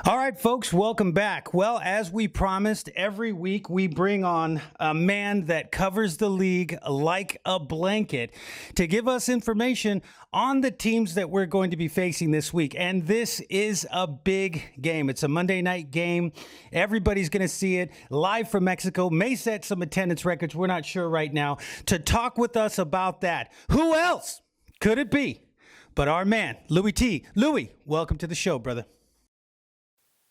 All right, folks, welcome back. Well, as we promised, every week we bring on a man that covers the league like a blanket to give us information on the teams that we're going to be facing this week. And this is a big game. It's a Monday night game. Everybody's going to see it live from Mexico. May set some attendance records. We're not sure right now. To talk with us about that, who else could it be but our man, Louie Tee. Louie, welcome to the show, brother.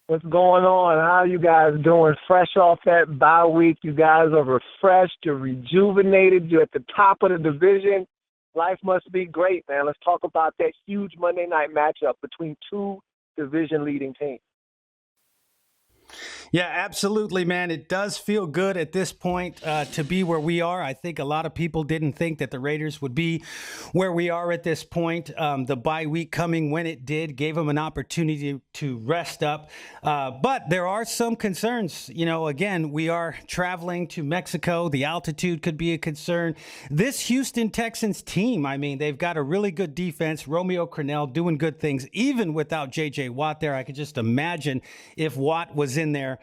What's going on? How you guys doing? Fresh off that bye week. You guys are refreshed. You're rejuvenated. You're at the top of the division. Life must be great, man. Let's talk about that huge Monday night matchup between two division-leading teams. Yeah, absolutely, man. It does feel good at this point to be where we are. I think a lot of people didn't think that the Raiders would be where we are at this point. The bye week coming when it did gave them an opportunity to rest up. But there are some concerns. You know, again, we are traveling to Mexico. The altitude could be a concern. This Houston Texans team, I mean, they've got a really good defense. Romeo Crennel doing good things, even without J.J. Watt there. I could just imagine if Watt was in there.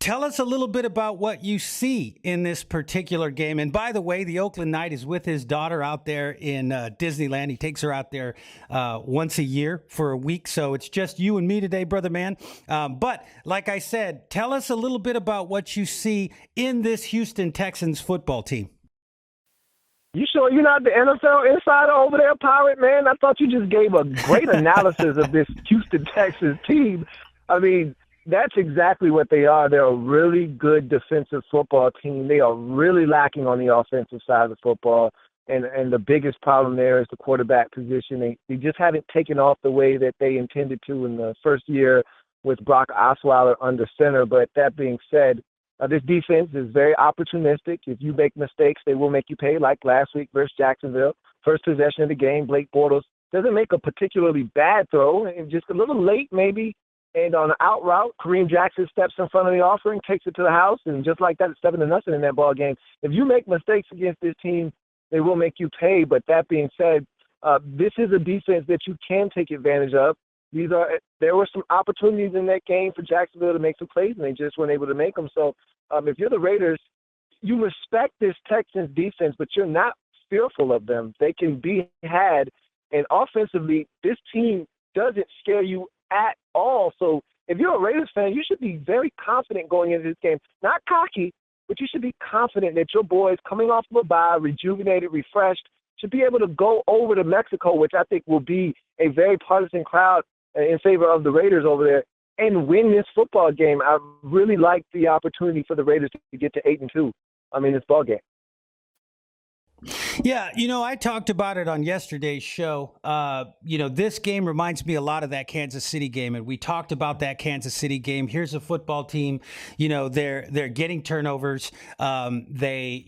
Tell us a little bit about what you see in this particular game. And by the way, the Oakland Knight is with his daughter out there in Disneyland. He takes her out there once a year for a week. So it's just you and me today, brother man. But like I said, tell us a little bit about what you see in this Houston Texans football team. You sure you're not the NFL insider over there, Pirate, man? I thought you just gave a great analysis of this Houston Texans team. I mean, that's exactly what they are. They're a really good defensive football team. They are really lacking on the offensive side of the football. And the biggest problem there is the quarterback position. They just haven't taken off the way that they intended to in the first year with Brock Osweiler under center. But that being said, this defense is very opportunistic. If you make mistakes, they will make you pay, like last week versus Jacksonville. First possession of the game, Blake Bortles doesn't make a particularly bad throw, and just a little late maybe. And on an out route, Kareem Jackson steps in front of the offering, takes it to the house, and just like that, it's 7-0 in that ball game. If you make mistakes against this team, they will make you pay. But that being said, this is a defense that you can take advantage of. There were some opportunities in that game for Jacksonville to make some plays, and they just weren't able to make them. So if you're the Raiders, you respect this Texans defense, but you're not fearful of them. They can be had, and offensively, this team doesn't scare you at all. So if you're a Raiders fan, you should be very confident going into this game. Not cocky, but you should be confident that your boys coming off of a bye, rejuvenated, refreshed, should be able to go over to Mexico, which I think will be a very partisan crowd in favor of the Raiders over there, and win this football game. I really like the opportunity for the Raiders to get to 8-2. This ball game. Yeah, I talked about it on yesterday's show. This game reminds me a lot of that Kansas City game, and we talked about that Kansas City game. Here's a football team. They're getting turnovers. They're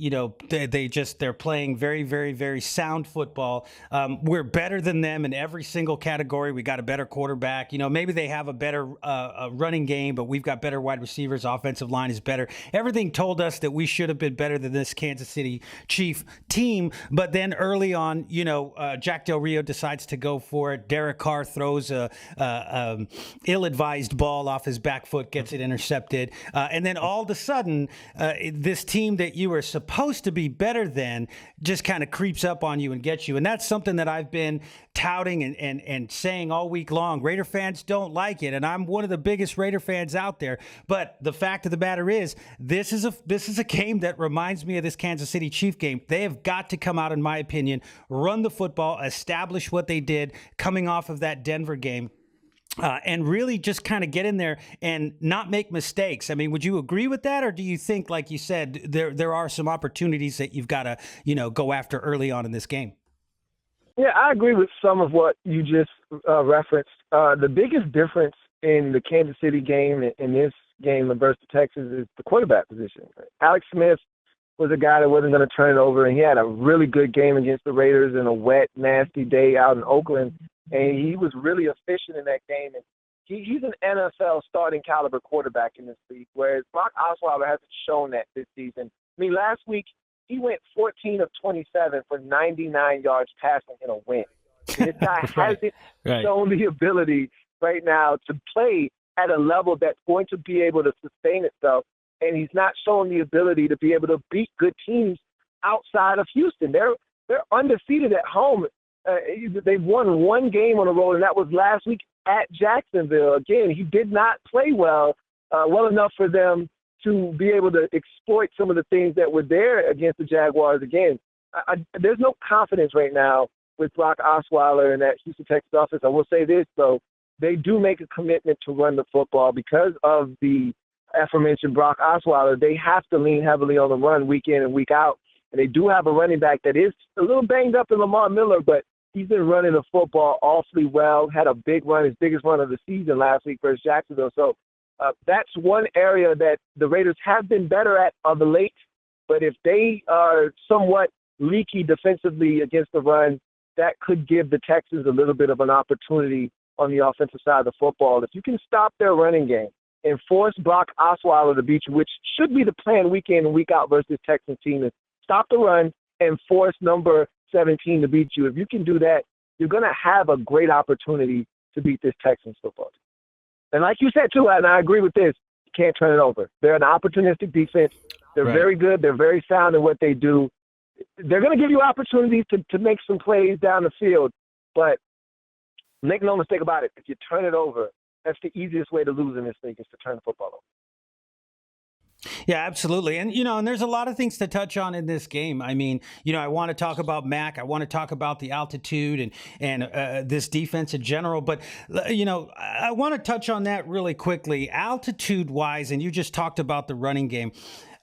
playing very, very, very sound football. We're better than them in every single category. We got a better quarterback. Maybe they have a better running game, but we've got better wide receivers. Offensive line is better. Everything told us that we should have been better than this Kansas City Chief team. But then early on, Jack Del Rio decides to go for it. Derek Carr throws a ill-advised ball off his back foot, gets it intercepted. And then all of a sudden, this team that you were supposed to be better than just kind of creeps up on you and gets you. And that's something that I've been touting and saying all week long. Raider fans don't like it, and I'm one of the biggest Raider fans out there. But the fact of the matter is, this is a game that reminds me of this Kansas City Chief game. They have got to come out, in my opinion, run the football, establish what they did coming off of that Denver game. And really just kind of get in there and not make mistakes. I mean, would you agree with that? Or do you think, like you said, there are some opportunities that you've got to, go after early on in this game? Yeah, I agree with some of what you just referenced. The biggest difference in the Kansas City game and this game versus the Texans is the quarterback position. Alex Smith was a guy that wasn't going to turn it over, and he had a really good game against the Raiders in a wet, nasty day out in Oakland, and he was really efficient in that game. And he's an NFL starting caliber quarterback in this league, whereas Brock Osweiler hasn't shown that this season. Last week, he went 14 of 27 for 99 yards passing in a win. This guy hasn't shown the ability right now to play at a level that's going to be able to sustain itself. And he's not showing the ability to be able to beat good teams outside of Houston. They're undefeated at home. They've won one game on the road, and that was last week at Jacksonville. Again, he did not play well enough for them to be able to exploit some of the things that were there against the Jaguars. Again, there's no confidence right now with Brock Osweiler and that Houston Texans offense. I will say this, though. They do make a commitment to run the football because of the aforementioned Brock Osweiler. They have to lean heavily on the run week in and week out. And they do have a running back that is a little banged up in Lamar Miller, but he's been running the football awfully well, had a big run, his biggest run of the season last week versus Jacksonville. So that's one area that the Raiders have been better at of the late. But if they are somewhat leaky defensively against the run, that could give the Texans a little bit of an opportunity on the offensive side of the football. If you can stop their running game and force Brock Osweiler to beat you, which should be the plan week in and week out versus this Texans team, is stop the run and force number 17 to beat you. If you can do that, you're going to have a great opportunity to beat this Texans football team. And like you said, too, and I agree with this, you can't turn it over. They're an opportunistic defense. They're very good. They're very sound in what they do. They're going to give you opportunities to make some plays down the field, but make no mistake about it, if you turn it over, that's the easiest way to lose in this league is to turn the football over. Yeah, absolutely. And, and there's a lot of things to touch on in this game. I mean, I want to talk about Mac. I want to talk about the altitude and this defense in general. But, I want to touch on that really quickly. Altitude-wise, and you just talked about the running game,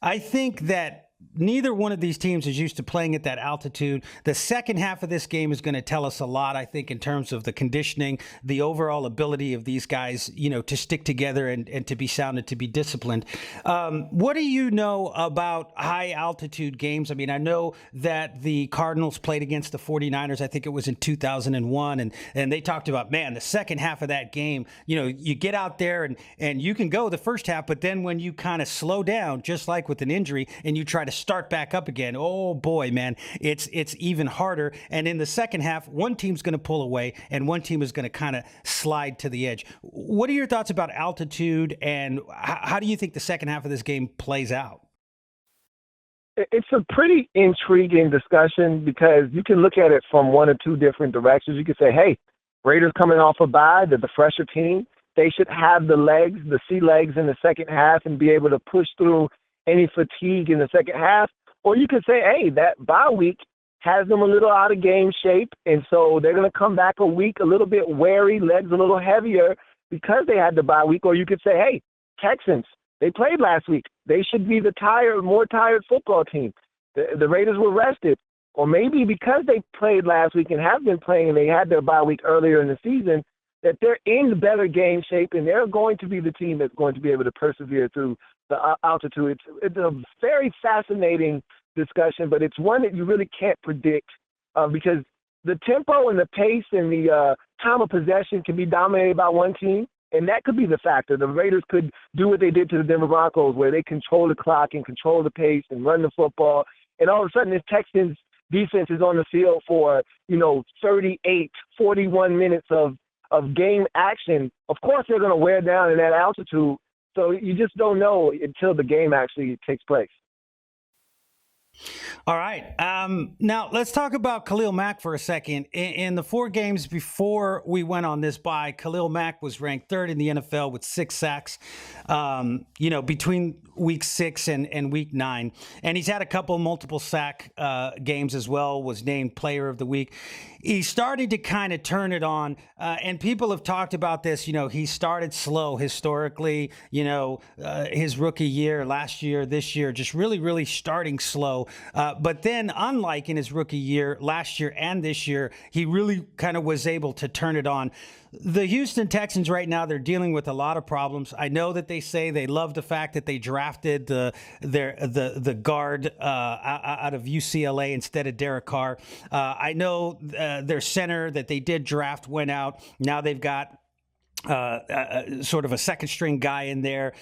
I think that neither one of these teams is used to playing at that altitude. The second half of this game is going to tell us a lot, I think, in terms of the conditioning, the overall ability of these guys, to stick together and to be sound and to be disciplined. What do you know about high altitude games? I mean, I know that the Cardinals played against the 49ers. I think it was in 2001. And they talked about, man, the second half of that game, you get out there and you can go the first half, but then when you kind of slow down, just like with an injury, and you try to start back up again, oh boy, man, it's even harder. And in the second half, one team's going to pull away and one team is going to kind of slide to the edge. What are your thoughts about altitude, and how do you think the second half of this game plays out? It's a pretty intriguing discussion because you can look at it from one or two different directions. You could say, hey, Raiders coming off a bye, they're the fresher team. They should have the sea legs in the second half and be able to push through any fatigue in the second half. Or you could say, hey, that bye week has them a little out of game shape, and so they're going to come back a week a little bit wary, legs a little heavier because they had the bye week. Or you could say, hey, Texans, they played last week. They should be the more tired football team. The Raiders were rested. Or maybe because they played last week and have been playing and they had their bye week earlier in the season, that they're in better game shape and they're going to be the team that's going to be able to persevere through the altitude. It's a very fascinating discussion, but it's one that you really can't predict because the tempo and the pace and the time of possession can be dominated by one team, and that could be the factor. The Raiders could do what they did to the Denver Broncos, where they control the clock and control the pace and run the football, and all of a sudden this Texans defense is on the field for 38, 41 minutes of game action. Of course they're going to wear down in that altitude. So you just don't know until the game actually takes place. All right. Now let's talk about Khalil Mack for a second. In the 4 games before we went on this bye, Khalil Mack was ranked 3rd in the NFL with 6 sacks, between week 6 and week 9. And he's had a couple multiple sack games as well, was named player of the week. He started to kind of turn it on, and people have talked about this. He started slow historically, his rookie year, last year, this year, just really, really starting slow. But then, unlike in his rookie year, last year and this year, he really kind of was able to turn it on. The Houston Texans right now, they're dealing with a lot of problems. I know that they say they love the fact that they drafted the guard out of UCLA instead of Derek Carr. I know their center that they did draft went out. Now they've got sort of a second string guy in there.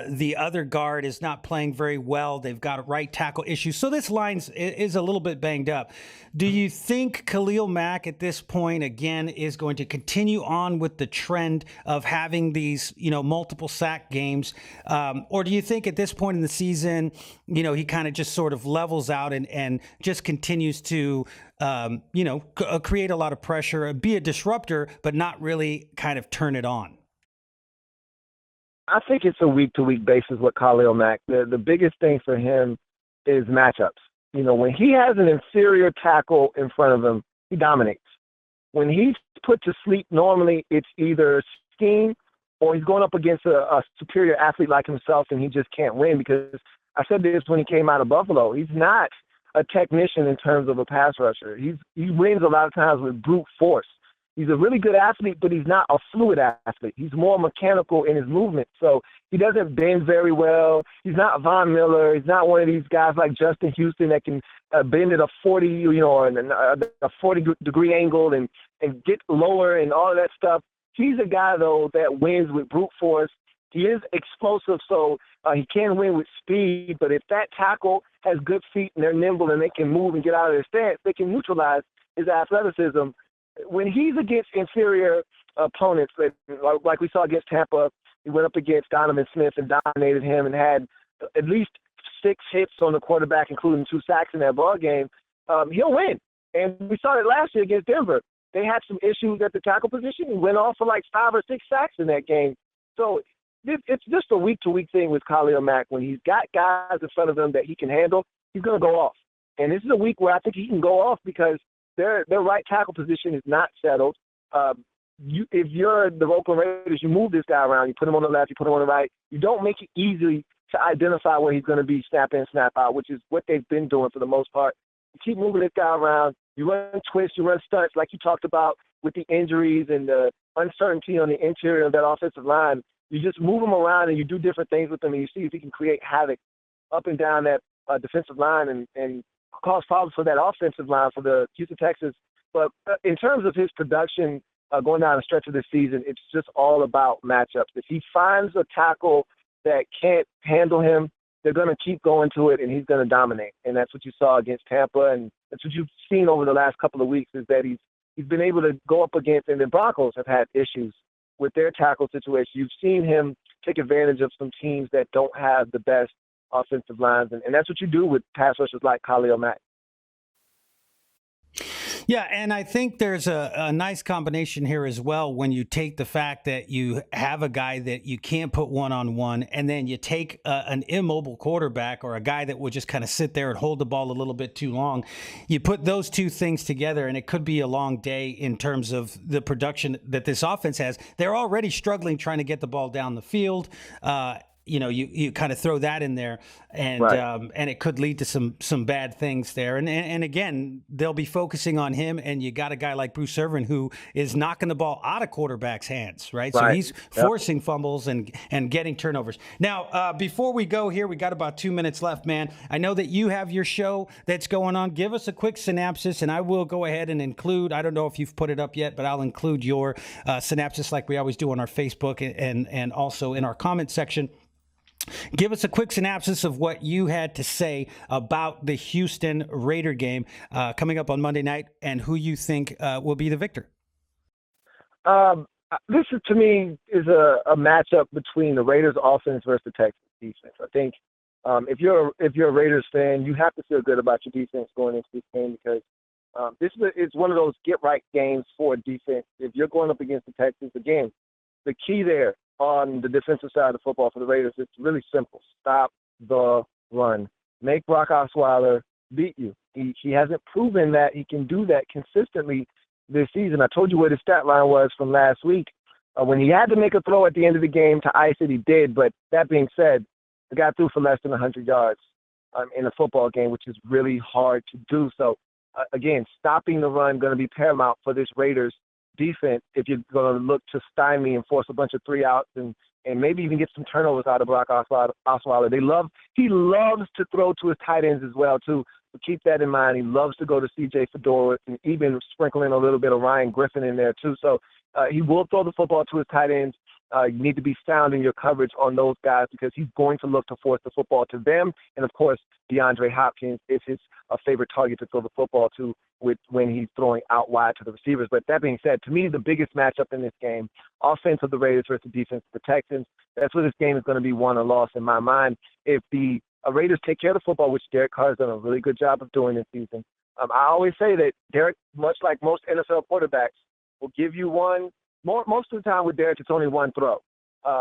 The other guard is not playing very well. They've got right tackle issues. So this line is a little bit banged up. Do you think Khalil Mack at this point, again, is going to continue on with the trend of having these, multiple sack games? Or do you think at this point in the season, he kind of just sort of levels out and just continues to create a lot of pressure, be a disruptor, but not really kind of turn it on? I think it's a week-to-week basis with Khalil Mack. The biggest thing for him is matchups. When he has an inferior tackle in front of him, he dominates. When he's put to sleep, normally it's either scheme or he's going up against a superior athlete like himself and he just can't win, because I said this when he came out of Buffalo. He's not a technician in terms of a pass rusher. He wins a lot of times with brute force. He's a really good athlete, but he's not a fluid athlete. He's more mechanical in his movement. So he doesn't bend very well. He's not Von Miller. He's not one of these guys like Justin Houston that can bend at a 40, or a 40-degree angle and get lower and all of that stuff. He's a guy, though, that wins with brute force. He is explosive, so he can win with speed. But if that tackle has good feet and they're nimble and they can move and get out of their stance, they can neutralize his athleticism. When he's against inferior opponents, like we saw against Tampa, he went up against Donovan Smith and dominated him and had at least 6 hits on the quarterback, including 2 sacks in that ball game. He'll win. And we saw it last year against Denver. They had some issues at the tackle position. He went off for like 5 or 6 sacks in that game. So it's just a week-to-week thing with Khalil Mack. When he's got guys in front of him that he can handle, he's going to go off. And this is a week where I think he can go off because their right tackle position is not settled. If you're the Oakland Raiders, you move this guy around. You put him on the left, you put him on the right. You don't make it easy to identify where he's going to be snap in, snap out, which is what they've been doing for the most part. You keep moving this guy around. You run twists, you run stunts like you talked about with the injuries and the uncertainty on the interior of that offensive line. You just move him around and you do different things with him, and you see if he can create havoc up and down that defensive line and cause problems for that offensive line for the Houston Texans. But in terms of his production going down the stretch of this season, it's just all about matchups. If he finds a tackle that can't handle him, they're going to keep going to it, and he's going to dominate. And that's what you saw against Tampa, and that's what you've seen over the last couple of weeks is that he's been able to go up against, and the Broncos have had issues with their tackle situation. You've seen him take advantage of some teams that don't have the best offensive lines, and that's what you do with pass rushers like Khalil Mack. Yeah, and I think there's a nice combination here as well when you take the fact that you have a guy that you can't put one-on-one, and then you take an immobile quarterback or a guy that will just kind of sit there and hold the ball a little bit too long. You put those two things together, and it could be a long day in terms of the production that this offense has. They're already struggling trying to get the ball down the field. You kind of throw that in there, and right. And it could lead to some bad things there. And again, they'll be focusing on him, and you got a guy like Bruce Irvin who is knocking the ball out of quarterbacks' hands, right? So he's forcing fumbles and getting turnovers. Now, before we go here, we got about 2 minutes left, man. I know that you have your show that's going on. Give us a quick synopsis, and I will go ahead and include, I don't know if you've put it up yet, but I'll include your synopsis like we always do on our Facebook and also in our comment section. Give us a quick synopsis of what you had to say about the Houston Raider game coming up on Monday night and who you think will be the victor. This, to me, is a matchup between the Raiders offense versus the Texans defense. I think if you're a Raiders fan, you have to feel good about your defense going into this game because it's one of those get-right games for defense. If you're going up against the Texans, again, the key there on the defensive side of the football for the Raiders, it's really simple. Stop the run. Make Brock Osweiler beat you. He hasn't proven that he can do that consistently this season. I told you what his stat line was from last week. When he had to make a throw at the end of the game to ice it, he did. But that being said, the guy threw for less than 100 yards in a football game, which is really hard to do. So, again, stopping the run going to be paramount for this Raiders defense if you're going to look to stymie and force a bunch of 3-outs and maybe even get some turnovers out of Brock Osweiler. He loves to throw to his tight ends as well, too. So keep that in mind. He loves to go to C.J. Fedora and even sprinkling a little bit of Ryan Griffin in there too. So he will throw the football to his tight ends. You need to be sound in your coverage on those guys because he's going to look to force the football to them. And, of course, DeAndre Hopkins is his favorite target to throw the football to when he's throwing out wide to the receivers. But that being said, to me, the biggest matchup in this game, offense of the Raiders versus defense of the Texans, that's where this game is going to be won or lost in my mind. If the Raiders take care of the football, which Derek Carr has done a really good job of doing this season, I always say that Derek, much like most NFL quarterbacks, will give you one. Most of the time with Derek, it's only one throw,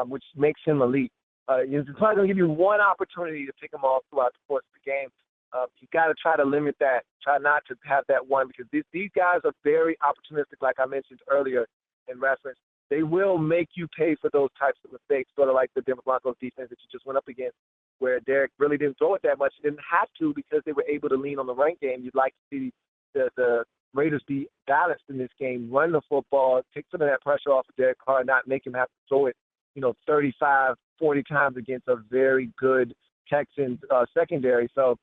which makes him elite. He's probably going to give you one opportunity to pick him off throughout the course of the game. You got to try to limit that. Try not to have that one because these guys are very opportunistic, like I mentioned earlier in reference. They will make you pay for those types of mistakes, sort of like the Denver Broncos defense that you just went up against, where Derek really didn't throw it that much. He didn't have to because they were able to lean on the run game. You'd like to see the Raiders be balanced in this game, run the football, take some of that pressure off of Derek Carr, not make him have to throw it, 35, 40 times against a very good Texans secondary. So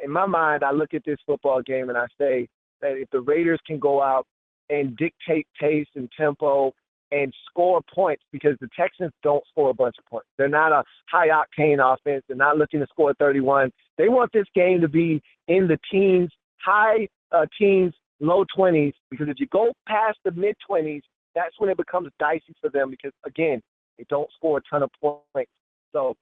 in my mind, I look at this football game and I say that if the Raiders can go out and dictate pace and tempo and score points, because the Texans don't score a bunch of points. They're not a high-octane offense. They're not looking to score 31. They want this game to be in the teens, high teens, low 20s, because if you go past the mid-20s, that's when it becomes dicey for them because, again, they don't score a ton of points. So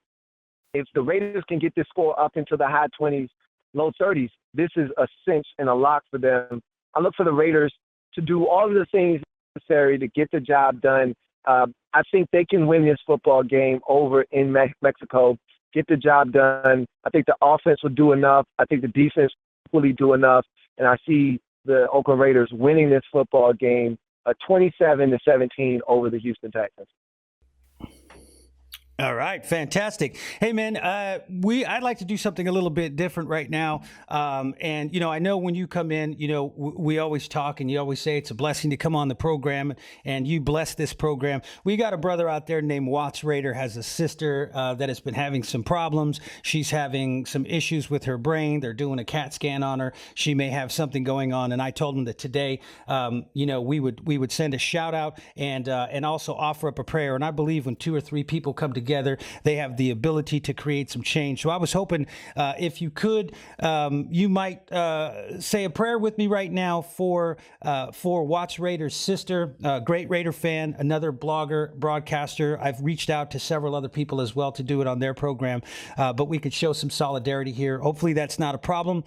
if the Raiders can get this score up into the high 20s, low 30s, this is a cinch and a lock for them. I look for the Raiders to do all of the things necessary to get the job done. I think they can win this football game over in Mexico, get the job done. I think the offense will do enough. I think the defense will do enough. And I see the Oakland Raiders winning this football game 27-17 over the Houston Texans. All right, fantastic. Hey, man, I'd like to do something a little bit different right now. And, I know when you come in, we always talk and you always say it's a blessing to come on the program and you bless this program. We got a brother out there named Watts Raider, has a sister that has been having some problems. She's having some issues with her brain. They're doing a CAT scan on her. She may have something going on. And I told him that today, we would send a shout out and also offer up a prayer. And I believe when 2 or 3 people come together, they have the ability to create some change. So I was hoping if you could, you might say a prayer with me right now for Watts Raider's sister, great Raider fan, another blogger, broadcaster. I've reached out to several other people as well to do it on their program, but we could show some solidarity here. Hopefully that's not a problem.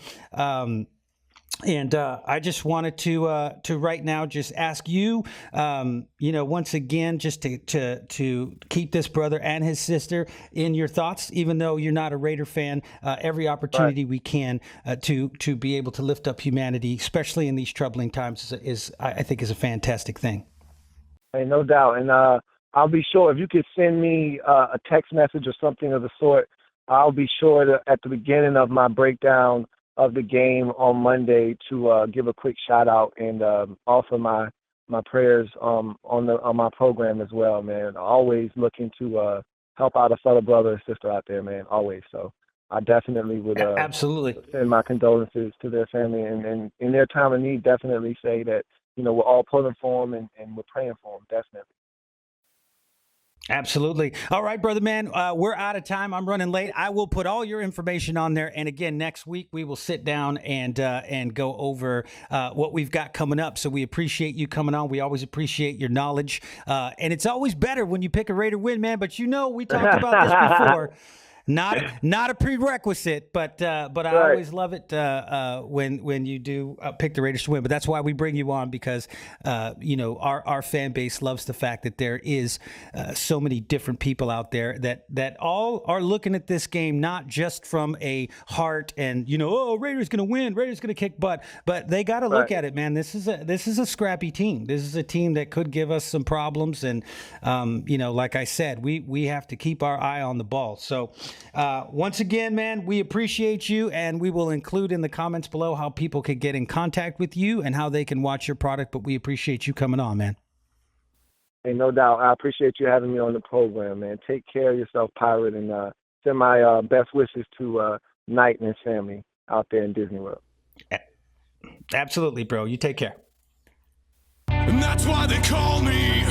And I just wanted to right now just ask you, once again, just to keep this brother and his sister in your thoughts, even though you're not a Raider fan, every opportunity we can to be able to lift up humanity, especially in these troubling times, I think is a fantastic thing. Hey, no doubt. And I'll be sure if you could send me a text message or something of the sort, I'll be sure to, at the beginning of my breakdown of the game on Monday, to give a quick shout out and offer my prayers on my program as well, man. Always looking to help out a fellow brother and sister out there, man. Always. So I definitely would absolutely send my condolences to their family, and in their time of need, definitely say that we're all pulling for them and we're praying for them, definitely. Absolutely. All right, brother man, we're out of time. I'm running late. I will put all your information on there. And again, next week we will sit down and go over what we've got coming up. So we appreciate you coming on. We always appreciate your knowledge. And it's always better when you pick a Raider win, man. But we talked about this before. Not a prerequisite, but I always love it when you do pick the Raiders to win. But that's why we bring you on, because our fan base loves the fact that there is so many different people out there that all are looking at this game not just from a heart and Raiders going to win, Raiders going to kick butt, but they got to look at it, man. This is a scrappy team. This is a team that could give us some problems, and like I said, we have to keep our eye on the ball. So. Once again, man, we appreciate you, and we will include in the comments below how people can get in contact with you and how they can watch your product, but we appreciate you coming on, man. Hey, no doubt. I appreciate you having me on the program, man. Take care of yourself, Pirate, and send my best wishes to Knight and his family out there in Disney World. Absolutely, bro. You take care. And that's why they call me